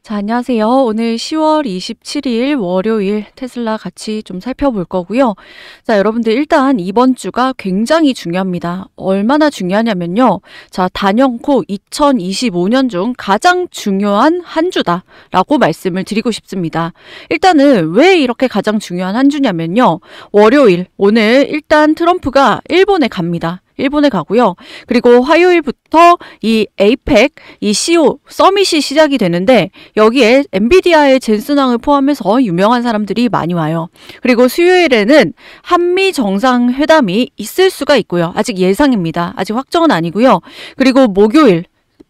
자, 안녕하세요. 오늘 10월 27일 월요일 테슬라 같이 좀 살펴볼 거고요. 자, 여러분들 일단 이번 주가 굉장히 중요합니다. 얼마나 중요하냐면요. 자, 단연코 2025년 중 가장 중요한 한 주다라고 말씀을 드리고 싶습니다. 일단은 왜 이렇게 가장 중요한 한 주냐면요. 월요일, 오늘 일단 트럼프가 일본에 갑니다. 일본에 가고요. 그리고 화요일부터 이 에이펙, 이 CO 서밋이 시작이 되는데 여기에 엔비디아의 젠슨 황을 포함해서 유명한 사람들이 많이 와요. 그리고 수요일에는 한미 정상회담이 있을 수가 있고요. 아직 예상입니다. 아직 확정은 아니고요. 그리고 목요일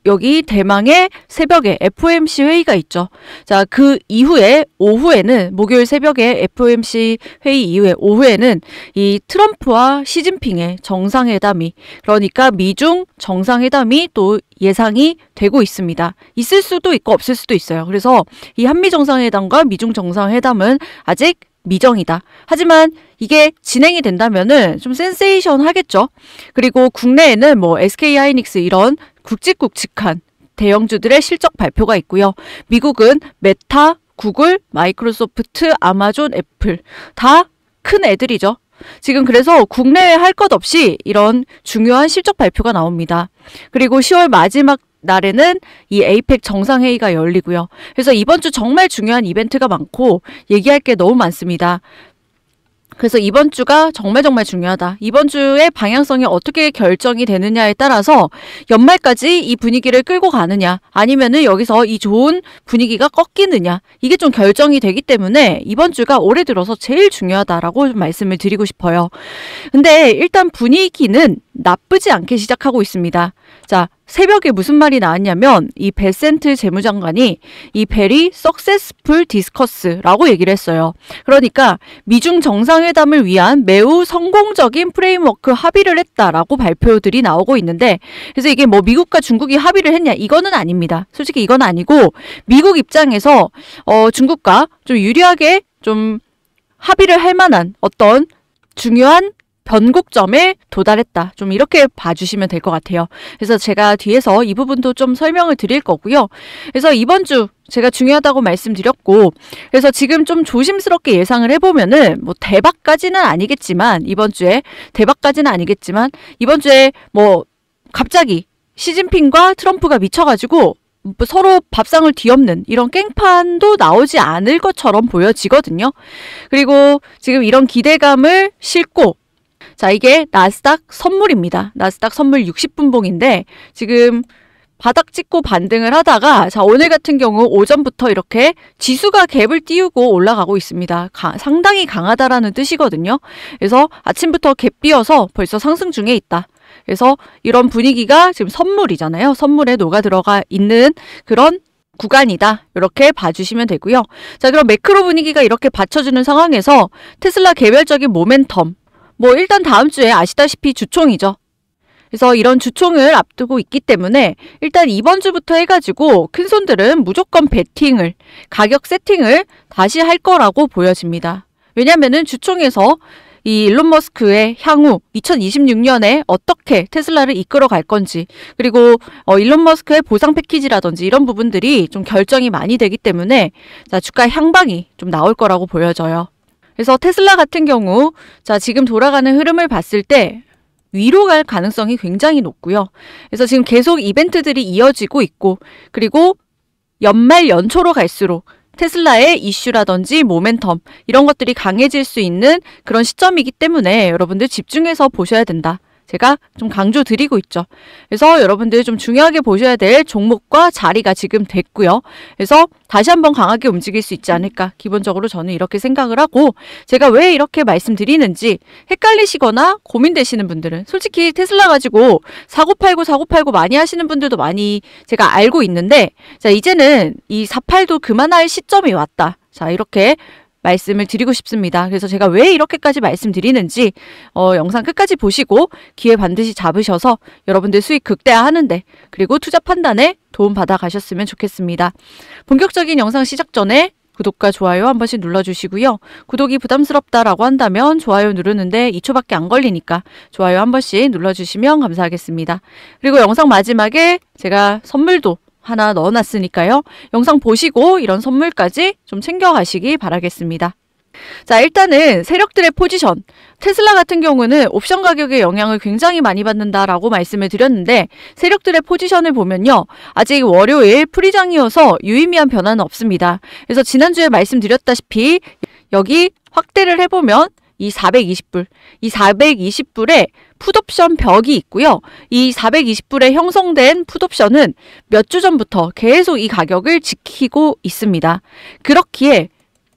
여기 대망의 새벽에 FOMC 회의가 있죠. 자, 그 이후에 오후에는 목요일 새벽에 FOMC 회의 이후에 오후에는 이 트럼프와 시진핑의 정상회담이 그러니까 미중 정상회담이 또 예상이 되고 있습니다. 있을 수도 있고 없을 수도 있어요. 그래서 이 한미 정상회담과 미중 정상회담은 아직 미정이다. 하지만 이게 진행이 된다면은 좀 센세이션 하겠죠. 그리고 국내에는 뭐 SK하이닉스 이런 굵직굵직한 대형주들의 실적 발표가 있고요. 미국은 메타, 구글, 마이크로소프트, 아마존, 애플 다 큰 애들이죠. 지금 그래서 국내에 할 것 없이 이런 중요한 실적 발표가 나옵니다. 그리고 10월 마지막 날에는 이 에이펙 정상회의가 열리고요. 그래서 이번 주 정말 중요한 이벤트가 많고 얘기할 게 너무 많습니다. 그래서 이번 주가 정말 중요하다. 이번 주의 방향성이 어떻게 결정이 되느냐에 따라서 연말까지 이 분위기를 끌고 가느냐 아니면은 여기서 이 좋은 분위기가 꺾이느냐 이게 좀 결정이 되기 때문에 이번 주가 올해 들어서 제일 중요하다라고 좀 말씀을 드리고 싶어요. 근데 일단 분위기는 나쁘지 않게 시작하고 있습니다. 자, 새벽에 무슨 말이 나왔냐면 이 베센트 재무장관이 이 베리 석세스풀 디스커스라고 얘기를 했어요. 그러니까 미중 정상회담을 위한 매우 성공적인 프레임워크 합의를 했다라고 발표들이 나오고 있는데 그래서 이게 뭐 미국과 중국이 합의를 했냐 이거는 아닙니다. 솔직히 이건 아니고 미국 입장에서 중국과 좀 유리하게 좀 합의를 할 만한 어떤 중요한 변곡점에 도달했다. 좀 이렇게 봐주시면 될 것 같아요. 그래서 제가 뒤에서 이 부분도 좀 설명을 드릴 거고요. 그래서 이번 주 제가 중요하다고 말씀드렸고 그래서 지금 좀 조심스럽게 예상을 해보면은 뭐 대박까지는 아니겠지만 이번 주에 뭐 갑자기 시진핑과 트럼프가 미쳐가지고 서로 밥상을 뒤엎는 이런 깽판도 나오지 않을 것처럼 보여지거든요. 그리고 지금 이런 기대감을 싣고 자, 이게 나스닥 선물입니다. 나스닥 선물 60분봉인데 지금 바닥 찍고 반등을 하다가 자, 오늘 같은 경우 오전부터 이렇게 지수가 갭을 띄우고 올라가고 있습니다. 상당히 강하다라는 뜻이거든요. 그래서 아침부터 갭 띄어서 벌써 상승 중에 있다. 그래서 이런 분위기가 지금 선물이잖아요. 선물에 녹아 들어가 있는 그런 구간이다. 이렇게 봐주시면 되고요. 자, 그럼 매크로 분위기가 이렇게 받쳐주는 상황에서 테슬라 개별적인 모멘텀 뭐 일단 다음 주에 아시다시피 주총이죠. 그래서 이런 주총을 앞두고 있기 때문에 일단 이번 주부터 해가지고 큰손들은 무조건 베팅을 가격 세팅을 다시 할 거라고 보여집니다. 왜냐면은 주총에서 이 일론 머스크의 향후 2026년에 어떻게 테슬라를 이끌어 갈 건지 그리고 일론 머스크의 보상 패키지라든지 이런 부분들이 좀 결정이 많이 되기 때문에 자, 주가 향방이 좀 나올 거라고 보여져요. 그래서 테슬라 같은 경우 자, 지금 돌아가는 흐름을 봤을 때 위로 갈 가능성이 굉장히 높고요. 그래서 지금 계속 이벤트들이 이어지고 있고 그리고 연말 연초로 갈수록 테슬라의 이슈라든지 모멘텀 이런 것들이 강해질 수 있는 그런 시점이기 때문에 여러분들 집중해서 보셔야 된다. 제가 좀 강조 드리고 있죠. 그래서 여러분들 좀 중요하게 보셔야 될 종목과 자리가 지금 됐고요. 그래서 다시 한번 강하게 움직일 수 있지 않을까. 기본적으로 저는 이렇게 생각을 하고 제가 왜 이렇게 말씀드리는지 헷갈리시거나 고민되시는 분들은 솔직히 테슬라 가지고 사고팔고 많이 하시는 분들도 많이 제가 알고 있는데 자, 이제는 이 사팔도 그만할 시점이 왔다. 자, 이렇게 말씀을 드리고 싶습니다. 그래서 제가 왜 이렇게까지 말씀드리는지 영상 끝까지 보시고 기회 반드시 잡으셔서 여러분들 수익 극대화하는데 그리고 투자 판단에 도움 받아 가셨으면 좋겠습니다. 본격적인 영상 시작 전에 구독과 좋아요 한 번씩 눌러주시고요. 구독이 부담스럽다라고 한다면 좋아요 누르는데 2초밖에 안 걸리니까 좋아요 한 번씩 눌러주시면 감사하겠습니다. 그리고 영상 마지막에 제가 선물도 하나 넣어놨으니까요. 영상 보시고 이런 선물까지 좀 챙겨가시기 바라겠습니다. 자, 일단은 세력들의 포지션. 테슬라 같은 경우는 옵션 가격의 영향을 굉장히 많이 받는다라고 말씀을 드렸는데 세력들의 포지션을 보면요. 아직 월요일 프리장이어서 유의미한 변화는 없습니다. 그래서 지난주에 말씀드렸다시피 여기 확대를 해보면 이 420불, 이 420불에 풋옵션 벽이 있고요. 이 420불에 형성된 풋옵션은 몇 주 전부터 계속 이 가격을 지키고 있습니다. 그렇기에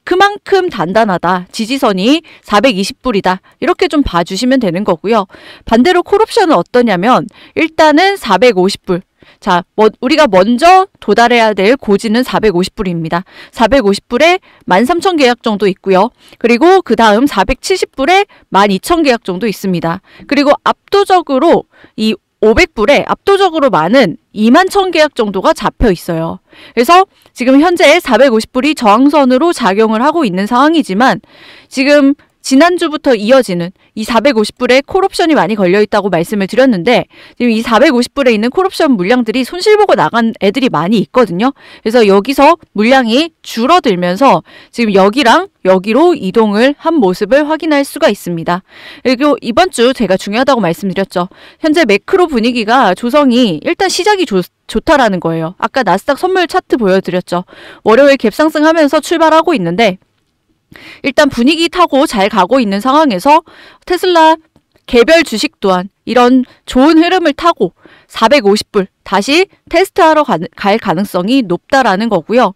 그만큼 단단하다. 지지선이 420불이다. 이렇게 좀 봐주시면 되는 거고요. 반대로 콜옵션은 어떠냐면 일단은 450불. 자, 우리가 먼저 도달해야 될 고지는 450불입니다. 450불에 13,000 계약 정도 있고요. 그리고 그 다음 470불에 12,000 계약 정도 있습니다. 그리고 압도적으로 이 500불에 압도적으로 많은 21,000 계약 정도가 잡혀 있어요. 그래서 지금 현재 450불이 저항선으로 작용을 하고 있는 상황이지만 지금 지난주부터 이어지는 이 450불에 콜옵션이 많이 걸려있다고 말씀을 드렸는데 지금 이 450불에 있는 콜옵션 물량들이 손실보고 나간 애들이 많이 있거든요. 그래서 여기서 물량이 줄어들면서 지금 여기랑 여기로 이동을 한 모습을 확인할 수가 있습니다. 그리고 이번 주 제가 중요하다고 말씀드렸죠. 현재 매크로 분위기가 조성이 일단 시작이 좋다라는 거예요. 아까 나스닥 선물 차트 보여드렸죠. 월요일 갭상승하면서 출발하고 있는데 일단 분위기 타고 잘 가고 있는 상황에서 테슬라 개별 주식 또한 이런 좋은 흐름을 타고 450불 다시 테스트하러 갈 가능성이 높다라는 거고요.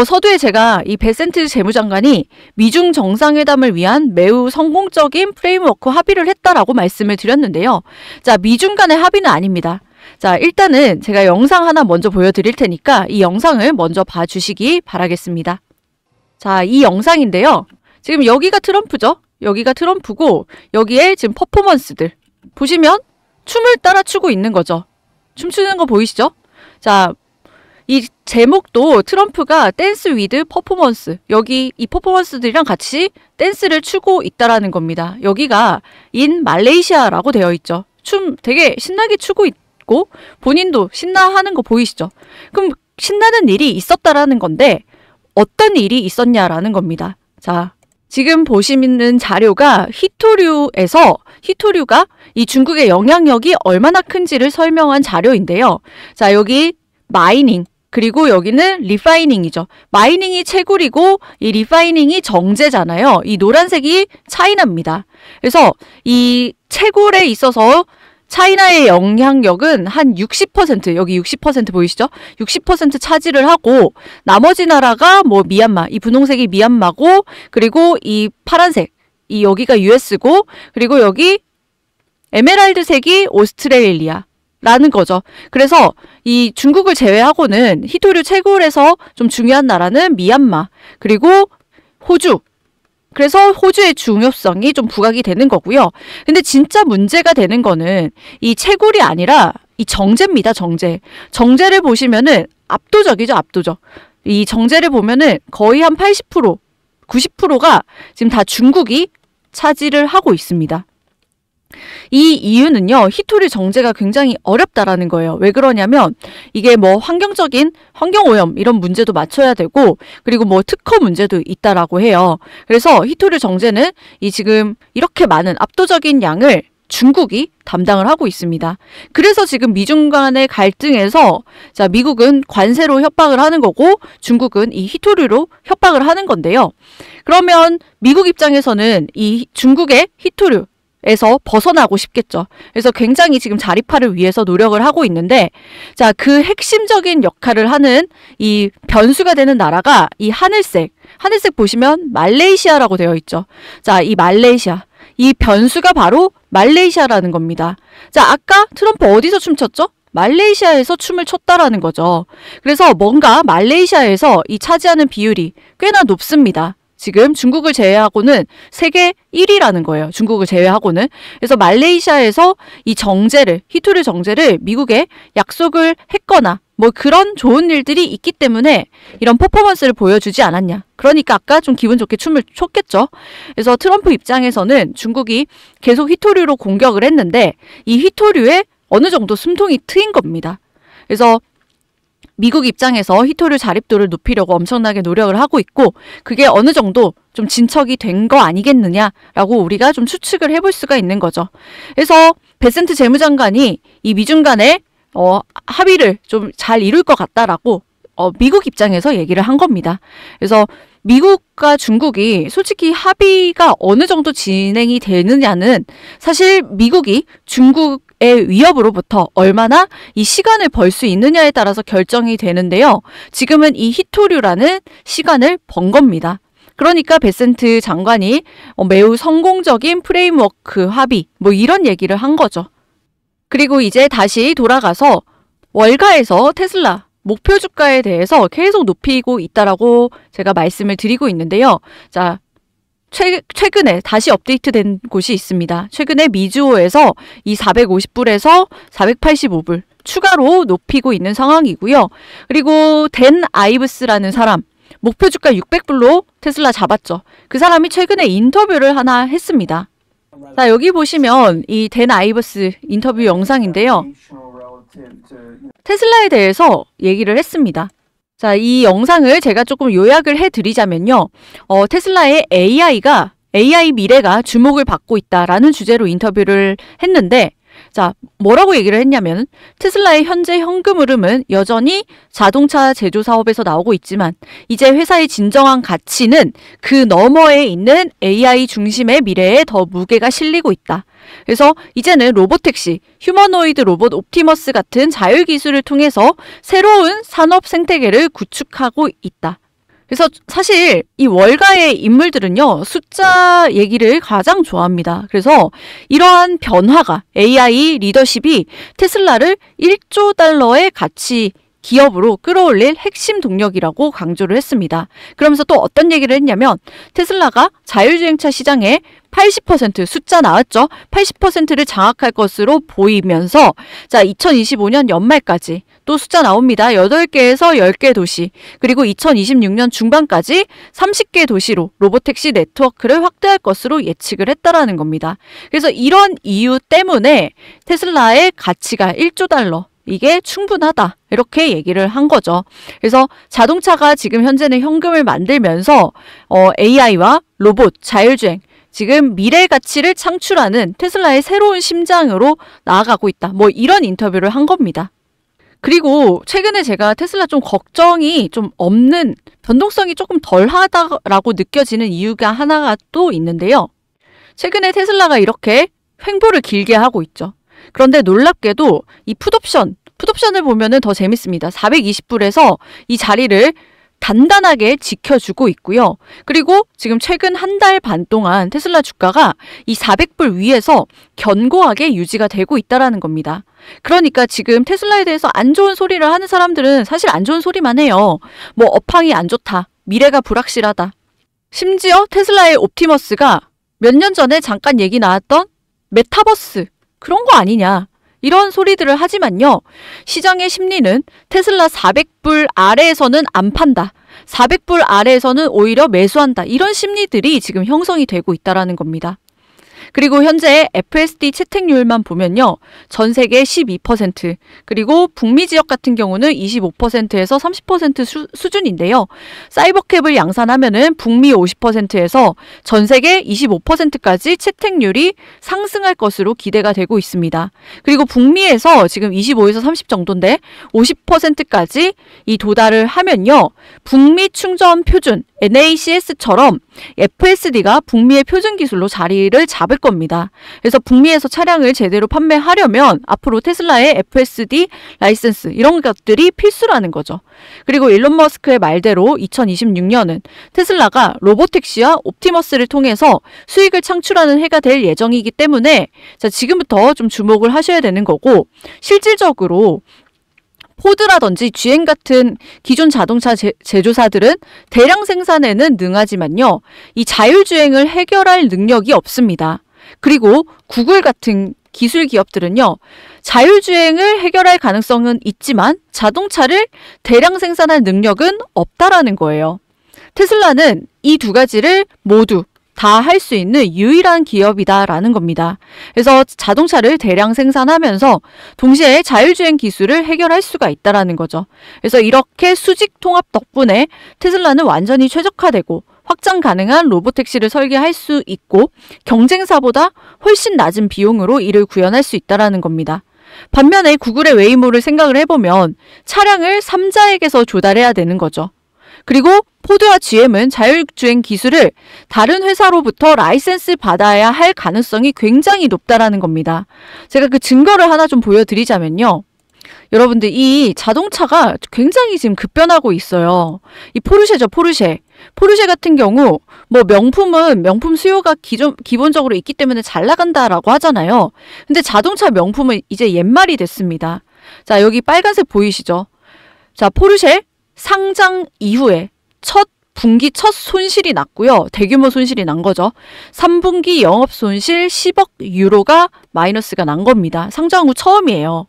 서두에 제가 이 베센트 재무장관이 미중 정상회담을 위한 매우 성공적인 프레임워크 합의를 했다라고 말씀을 드렸는데요. 자, 미중 간의 합의는 아닙니다. 자, 일단은 제가 영상 하나 먼저 보여드릴 테니까 이 영상을 먼저 봐주시기 바라겠습니다. 자, 이 영상인데요. 지금 여기가 트럼프죠? 여기가 트럼프고 여기에 지금 퍼포먼스들 보시면 춤을 따라 추고 있는 거죠. 춤추는 거 보이시죠? 자, 이 제목도 트럼프가 댄스 위드 퍼포먼스. 여기 이 퍼포먼스들이랑 같이 댄스를 추고 있다라는 겁니다. 여기가 인 말레이시아라고 되어 있죠. 춤 되게 신나게 추고 있고 본인도 신나하는 거 보이시죠? 그럼 신나는 일이 있었다라는 건데 어떤 일이 있었냐라는 겁니다. 자, 지금 보시는 자료가 히토류가 이 중국의 영향력이 얼마나 큰지를 설명한 자료인데요. 자, 여기 마이닝, 그리고 여기는 리파이닝이죠. 마이닝이 채굴이고 이 리파이닝이 정제잖아요. 이 노란색이 차이나입니다. 그래서 이 채굴에 있어서 차이나의 영향력은 한 60%, 여기 60% 보이시죠? 60% 차지를 하고 나머지 나라가 뭐 미얀마, 이 분홍색이 미얀마고 그리고 이 파란색, 이 여기가 US고 그리고 여기 에메랄드색이 오스트레일리아라는 거죠. 그래서 이 중국을 제외하고는 히토류 채굴에서 좀 중요한 나라는 미얀마, 그리고 호주, 그래서 호주의 중요성이 좀 부각이 되는 거고요. 근데 진짜 문제가 되는 거는 이 채굴이 아니라 이 정제입니다. 정제. 정제를 보시면은 압도적이죠. 압도적. 이 정제를 보면은 거의 한 80%, 90%가 지금 다 중국이 차지를 하고 있습니다. 이 이유는요, 히토류 정제가 굉장히 어렵다라는 거예요. 왜 그러냐면 이게 뭐 환경오염 이런 문제도 맞춰야 되고 그리고 뭐 특허 문제도 있다라고 해요. 그래서 히토류 정제는 이 지금 이렇게 많은 압도적인 양을 중국이 담당을 하고 있습니다. 그래서 지금 미중 간의 갈등에서 자, 미국은 관세로 협박을 하는 거고 중국은 이 히토류로 협박을 하는 건데요. 그러면 미국 입장에서는 이 중국의 히토류 에서 벗어나고 싶겠죠. 그래서 굉장히 지금 자립화를 위해서 노력을 하고 있는데 자, 그 핵심적인 역할을 하는 이 변수가 되는 나라가 이 하늘색 보시면 말레이시아라고 되어 있죠. 자, 이 말레이시아, 이 변수가 바로 말레이시아라는 겁니다. 자, 아까 트럼프 어디서 춤췄죠? 말레이시아에서 춤을 췄다라는 거죠. 그래서 뭔가 말레이시아에서 이 차지하는 비율이 꽤나 높습니다. 지금 중국을 제외하고는 세계 1위라는 거예요. 중국을 제외하고는. 그래서 말레이시아에서 이 정제를, 히토류 정제를 미국에 약속을 했거나 뭐 그런 좋은 일들이 있기 때문에 이런 퍼포먼스를 보여주지 않았냐. 그러니까 아까 좀 기분 좋게 춤을 췄겠죠. 그래서 트럼프 입장에서는 중국이 계속 히토류로 공격을 했는데 이 히토류에 어느 정도 숨통이 트인 겁니다. 그래서 미국 입장에서 히토류 자립도를 높이려고 엄청나게 노력을 하고 있고 그게 어느 정도 좀 진척이 된 거 아니겠느냐라고 우리가 좀 추측을 해볼 수가 있는 거죠. 그래서 베센트 재무장관이 이 미중 간의 합의를 좀 잘 이룰 것 같다라고 미국 입장에서 얘기를 한 겁니다. 그래서 미국과 중국이 솔직히 합의가 어느 정도 진행이 되느냐는 사실 미국이 중국의 위협으로부터 얼마나 이 시간을 벌 수 있느냐에 따라서 결정이 되는데요. 지금은 이 히토류라는 시간을 번 겁니다. 그러니까 베센트 장관이 매우 성공적인 프레임워크 합의 뭐 이런 얘기를 한 거죠. 그리고 이제 다시 돌아가서 월가에서 테슬라 목표 주가에 대해서 계속 높이고 있다라고 제가 말씀을 드리고 있는데요. 자, 최근에 다시 업데이트된 곳이 있습니다. 최근에 미주호에서 이 450불에서 485불 추가로 높이고 있는 상황이고요. 그리고 댄 아이브스라는 사람 목표 주가 600불로 테슬라 잡았죠. 그 사람이 최근에 인터뷰를 하나 했습니다. 자, 여기 보시면 이 댄 아이브스 인터뷰 영상인데요. 테슬라에 대해서 얘기를 했습니다. 자, 이 영상을 제가 조금 요약을 해드리자면요. 테슬라의 AI 미래가 주목을 받고 있다라는 주제로 인터뷰를 했는데 자, 뭐라고 얘기를 했냐면 테슬라의 현재 현금 흐름은 여전히 자동차 제조 사업에서 나오고 있지만 이제 회사의 진정한 가치는 그 너머에 있는 AI 중심의 미래에 더 무게가 실리고 있다. 그래서 이제는 로보택시, 휴머노이드 로봇 옵티머스 같은 자율 기술을 통해서 새로운 산업 생태계를 구축하고 있다. 그래서 사실 이 월가의 인물들은요, 숫자 얘기를 가장 좋아합니다. 그래서 이러한 변화가 AI 리더십이 테슬라를 1조 달러의 가치 기업으로 끌어올릴 핵심 동력이라고 강조를 했습니다. 그러면서 또 어떤 얘기를 했냐면 테슬라가 자율주행차 시장의 80% 숫자 나왔죠? 80%를 장악할 것으로 보이면서 자 2025년 연말까지 또 숫자 나옵니다. 8개에서 10개 도시 그리고 2026년 중반까지 30개 도시로 로보택시 네트워크를 확대할 것으로 예측을 했다라는 겁니다. 그래서 이런 이유 때문에 테슬라의 가치가 1조 달러 이게 충분하다 이렇게 얘기를 한 거죠. 그래서 자동차가 지금 현재는 현금을 만들면서 AI와 로봇, 자율주행 지금 미래 가치를 창출하는 테슬라의 새로운 심장으로 나아가고 있다. 뭐 이런 인터뷰를 한 겁니다. 그리고 최근에 제가 테슬라 좀 걱정이 좀 없는 변동성이 조금 덜하다라고 느껴지는 이유가 하나가 또 있는데요. 최근에 테슬라가 이렇게 횡보를 길게 하고 있죠. 그런데 놀랍게도 이 풋옵션을 보면은 더 재밌습니다. 420불에서 이 자리를 단단하게 지켜주고 있고요. 그리고 지금 최근 한 달 반 동안 테슬라 주가가 이 400불 위에서 견고하게 유지가 되고 있다라는 겁니다. 그러니까 지금 테슬라에 대해서 안 좋은 소리를 하는 사람들은 사실 안 좋은 소리만 해요. 뭐 업황이 안 좋다. 미래가 불확실하다. 심지어 테슬라의 옵티머스가 몇 년 전에 잠깐 얘기 나왔던 메타버스 그런 거 아니냐. 이런 소리들을 하지만요. 시장의 심리는 테슬라 400불 아래에서는 안 판다. 400불 아래에서는 오히려 매수한다. 이런 심리들이 지금 형성이 되고 있다는 겁니다. 그리고 현재 FSD 채택률만 보면요. 전 세계 12% 그리고 북미 지역 같은 경우는 25%에서 30% 수준인데요. 사이버캡을 양산하면은 북미 50%에서 전 세계 25%까지 채택률이 상승할 것으로 기대가 되고 있습니다. 그리고 북미에서 지금 25에서 30 정도인데 50%까지 이 도달을 하면요. 북미 충전 표준 NACS처럼 FSD가 북미의 표준 기술로 자리를 잡을 겁니다. 그래서 북미에서 차량을 제대로 판매하려면 앞으로 테슬라의 FSD 라이센스 이런 것들이 필수라는 거죠. 그리고 일론 머스크의 말대로 2026년은 테슬라가 로보택시와 옵티머스를 통해서 수익을 창출하는 해가 될 예정이기 때문에 자, 지금부터 좀 주목을 하셔야 되는 거고 실질적으로 포드라든지 GM 같은 기존 자동차 제조사들은 대량 생산에는 능하지만요. 이 자율주행을 해결할 능력이 없습니다. 그리고 구글 같은 기술 기업들은요. 자율주행을 해결할 가능성은 있지만 자동차를 대량 생산할 능력은 없다라는 거예요. 테슬라는 이 두 가지를 모두 다 할 수 있는 유일한 기업이다라는 겁니다. 그래서 자동차를 대량 생산하면서 동시에 자율주행 기술을 해결할 수가 있다라는 거죠. 그래서 이렇게 수직 통합 덕분에 테슬라는 완전히 최적화되고 확장 가능한 로보택시를 설계할 수 있고 경쟁사보다 훨씬 낮은 비용으로 이를 구현할 수 있다라는 겁니다. 반면에 구글의 웨이모를 생각을 해보면 차량을 3자에게서 조달해야 되는 거죠. 그리고 포드와 GM은 자율주행 기술을 다른 회사로부터 라이센스 받아야 할 가능성이 굉장히 높다라는 겁니다. 제가 그 증거를 하나 좀 보여드리자면요. 여러분들 이 자동차가 굉장히 지금 급변하고 있어요. 이 포르쉐죠, 포르쉐. 포르쉐 같은 경우 뭐 명품은 명품 수요가 기본적으로 있기 때문에 잘 나간다라고 하잖아요. 근데 자동차 명품은 이제 옛말이 됐습니다. 자, 여기 빨간색 보이시죠? 자, 포르쉐 상장 이후에 첫 분기 첫 손실이 났고요. 대규모 손실이 난 거죠. 3분기 영업 손실 10억 유로가 마이너스가 난 겁니다. 상장 후 처음이에요.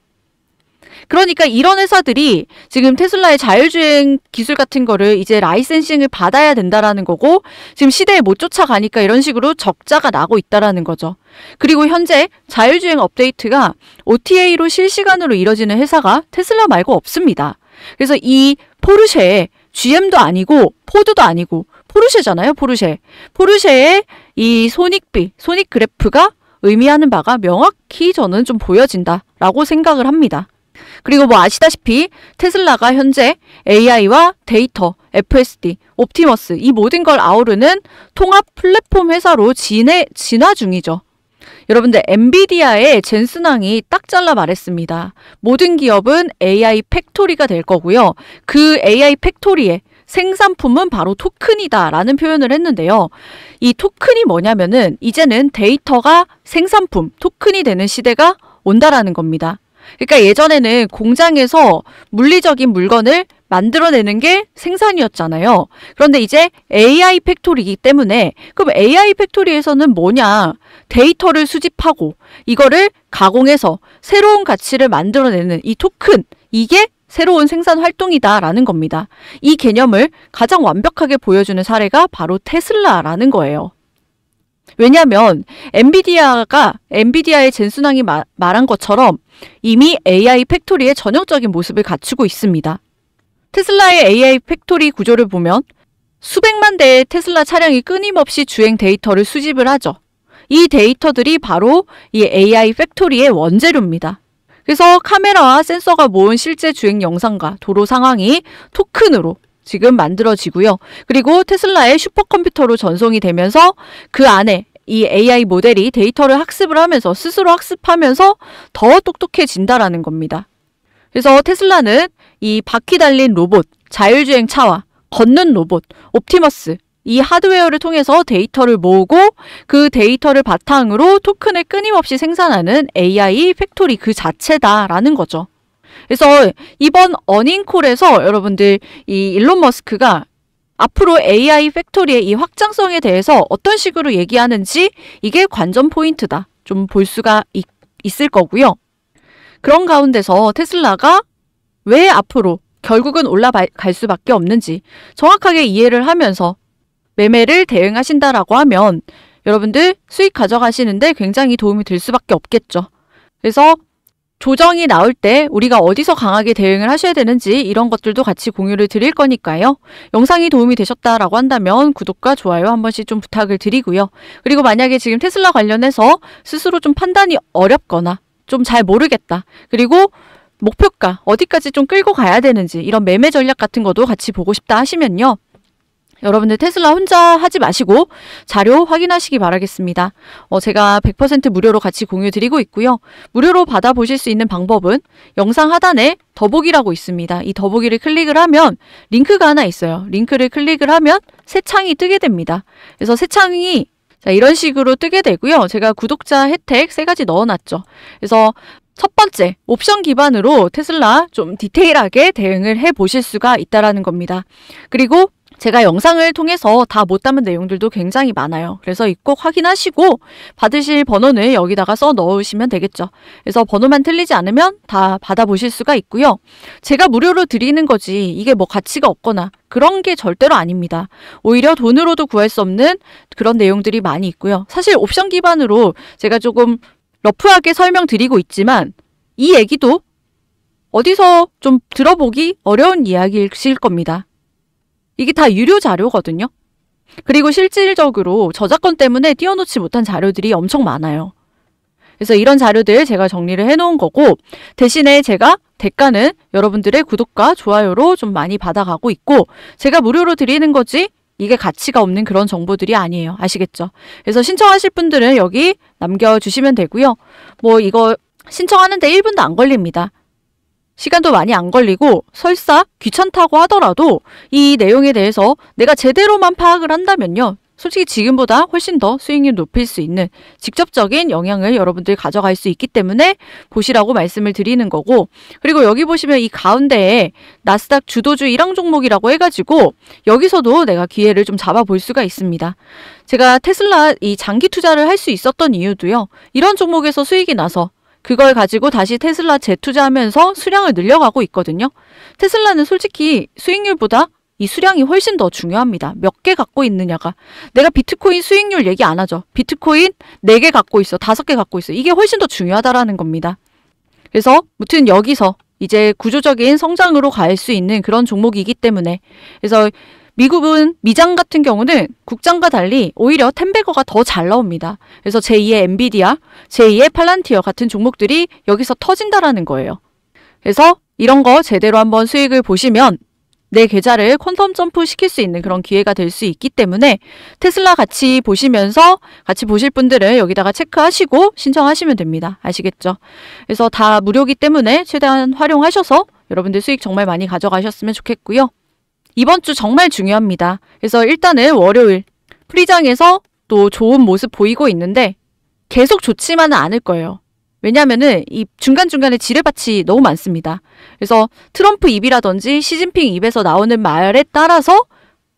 그러니까 이런 회사들이 지금 테슬라의 자율주행 기술 같은 거를 이제 라이센싱을 받아야 된다라는 거고 지금 시대에 못 쫓아가니까 이런 식으로 적자가 나고 있다라는 거죠. 그리고 현재 자율주행 업데이트가 OTA로 실시간으로 이뤄지는 회사가 테슬라 말고 없습니다. 그래서 이 포르쉐에 GM도 아니고 포드도 아니고 포르쉐잖아요. 포르쉐. 포르쉐의 이 손익비, 손익 그래프가 의미하는 바가 명확히 저는 좀 보여진다라고 생각을 합니다. 그리고 뭐 아시다시피 테슬라가 현재 AI와 데이터, FSD, 옵티머스 이 모든 걸 아우르는 통합 플랫폼 회사로 진화 중이죠. 여러분들 엔비디아의 젠슨왕이 딱 잘라 말했습니다. 모든 기업은 AI 팩토리가 될 거고요. 그 AI 팩토리의 생산품은 바로 토큰이다 라는 표현을 했는데요. 이 토큰이 뭐냐면은 이제는 데이터가 생산품, 토큰이 되는 시대가 온다라는 겁니다. 그러니까 예전에는 공장에서 물리적인 물건을 만들어내는 게 생산이었잖아요. 그런데 이제 AI 팩토리이기 때문에 그럼 AI 팩토리에서는 뭐냐? 데이터를 수집하고 이거를 가공해서 새로운 가치를 만들어내는 이 토큰, 이게 새로운 생산 활동이다라는 겁니다. 이 개념을 가장 완벽하게 보여주는 사례가 바로 테슬라라는 거예요. 왜냐하면 엔비디아의 젠슨왕이 말한 것처럼 이미 AI 팩토리의 전형적인 모습을 갖추고 있습니다. 테슬라의 AI 팩토리 구조를 보면 수백만 대의 테슬라 차량이 끊임없이 주행 데이터를 수집을 하죠. 이 데이터들이 바로 이 AI 팩토리의 원재료입니다. 그래서 카메라와 센서가 모은 실제 주행 영상과 도로 상황이 토큰으로 지금 만들어지고요. 그리고 테슬라의 슈퍼컴퓨터로 전송이 되면서 그 안에 이 AI 모델이 데이터를 학습을 하면서 스스로 학습하면서 더 똑똑해진다라는 겁니다. 그래서 테슬라는 이 바퀴 달린 로봇, 자율주행 차와 걷는 로봇, 옵티머스 이 하드웨어를 통해서 데이터를 모으고 그 데이터를 바탕으로 토큰을 끊임없이 생산하는 AI 팩토리 그 자체다라는 거죠. 그래서 이번 어닝콜에서 여러분들 이 일론 머스크가 앞으로 AI 팩토리의 이 확장성에 대해서 어떤 식으로 얘기하는지 이게 관전 포인트다. 좀 볼 수가 있을 거고요. 그런 가운데서 테슬라가 왜 앞으로 결국은 올라갈 수밖에 없는지 정확하게 이해를 하면서 매매를 대응하신다라고 하면 여러분들 수익 가져가시는데 굉장히 도움이 될 수밖에 없겠죠. 그래서 조정이 나올 때 우리가 어디서 강하게 대응을 하셔야 되는지 이런 것들도 같이 공유를 드릴 거니까요. 영상이 도움이 되셨다라고 한다면 구독과 좋아요 한 번씩 좀 부탁을 드리고요. 그리고 만약에 지금 테슬라 관련해서 스스로 좀 판단이 어렵거나 좀 잘 모르겠다. 그리고 목표가 어디까지 좀 끌고 가야 되는지 이런 매매 전략 같은 것도 같이 보고 싶다 하시면요. 여러분들 테슬라 혼자 하지 마시고 자료 확인하시기 바라겠습니다. 제가 100% 무료로 같이 공유 드리고 있고요. 무료로 받아보실 수 있는 방법은 영상 하단에 더보기라고 있습니다. 이 더보기를 클릭을 하면 링크가 하나 있어요. 링크를 클릭을 하면 새 창이 뜨게 됩니다. 그래서 새 창이 이런 식으로 뜨게 되고요. 제가 구독자 혜택 3가지 넣어놨죠. 그래서 첫 번째, 옵션 기반으로 테슬라 좀 디테일하게 대응을 해보실 수가 있다라는 겁니다. 그리고 제가 영상을 통해서 다 못 담은 내용들도 굉장히 많아요. 그래서 꼭 확인하시고 받으실 번호는 여기다가 써 넣으시면 되겠죠. 그래서 번호만 틀리지 않으면 다 받아보실 수가 있고요. 제가 무료로 드리는 거지 이게 뭐 가치가 없거나 그런 게 절대로 아닙니다. 오히려 돈으로도 구할 수 없는 그런 내용들이 많이 있고요. 사실 옵션 기반으로 제가 조금 러프하게 설명드리고 있지만 이 얘기도 어디서 좀 들어보기 어려운 이야기이실 겁니다. 이게 다 유료 자료거든요. 그리고 실질적으로 저작권 때문에 띄워놓지 못한 자료들이 엄청 많아요. 그래서 이런 자료들 제가 정리를 해놓은 거고 대신에 제가 대가는 여러분들의 구독과 좋아요로 좀 많이 받아가고 있고 제가 무료로 드리는 거지 이게 가치가 없는 그런 정보들이 아니에요. 아시겠죠? 그래서 신청하실 분들은 여기 남겨주시면 되고요. 뭐 이거 신청하는데 1분도 안 걸립니다. 시간도 많이 안 걸리고 설사 귀찮다고 하더라도 이 내용에 대해서 내가 제대로만 파악을 한다면요. 솔직히 지금보다 훨씬 더 수익률 높일 수 있는 직접적인 영향을 여러분들이 가져갈 수 있기 때문에 보시라고 말씀을 드리는 거고 그리고 여기 보시면 이 가운데에 나스닥 주도주 1항 종목이라고 해가지고 여기서도 내가 기회를 좀 잡아볼 수가 있습니다. 제가 테슬라 이 장기 투자를 할 수 있었던 이유도요. 이런 종목에서 수익이 나서 그걸 가지고 다시 테슬라 재투자하면서 수량을 늘려가고 있거든요. 테슬라는 솔직히 수익률보다 이 수량이 훨씬 더 중요합니다. 몇 개 갖고 있느냐가. 내가 비트코인 수익률 얘기 안 하죠. 비트코인 4개 갖고 있어. 5개 갖고 있어. 이게 훨씬 더 중요하다라는 겁니다. 그래서 무튼 여기서 이제 구조적인 성장으로 갈 수 있는 그런 종목이기 때문에 그래서 미국은 미장 같은 경우는 국장과 달리 오히려 텐베거가 더 잘 나옵니다. 그래서 제2의 엔비디아, 제2의 팔란티어 같은 종목들이 여기서 터진다라는 거예요. 그래서 이런 거 제대로 한번 수익을 보시면 내 계좌를 퀀텀 점프 시킬 수 있는 그런 기회가 될 수 있기 때문에 테슬라 같이 보시면서 같이 보실 분들은 여기다가 체크하시고 신청하시면 됩니다. 아시겠죠? 그래서 다 무료기 때문에 최대한 활용하셔서 여러분들 수익 정말 많이 가져가셨으면 좋겠고요. 이번 주 정말 중요합니다. 그래서 일단은 월요일 프리장에서 또 좋은 모습 보이고 있는데 계속 좋지만은 않을 거예요. 왜냐면은 이 중간중간에 지뢰밭이 너무 많습니다. 그래서 트럼프 입이라든지 시진핑 입에서 나오는 말에 따라서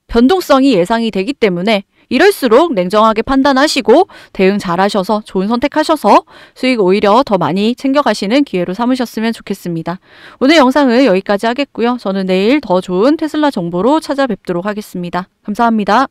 변동성이 예상이 되기 때문에 이럴수록 냉정하게 판단하시고 대응 잘 하셔서 좋은 선택하셔서 수익 오히려 더 많이 챙겨가시는 기회로 삼으셨으면 좋겠습니다. 오늘 영상은 여기까지 하겠고요. 저는 내일 더 좋은 테슬라 정보로 찾아뵙도록 하겠습니다. 감사합니다.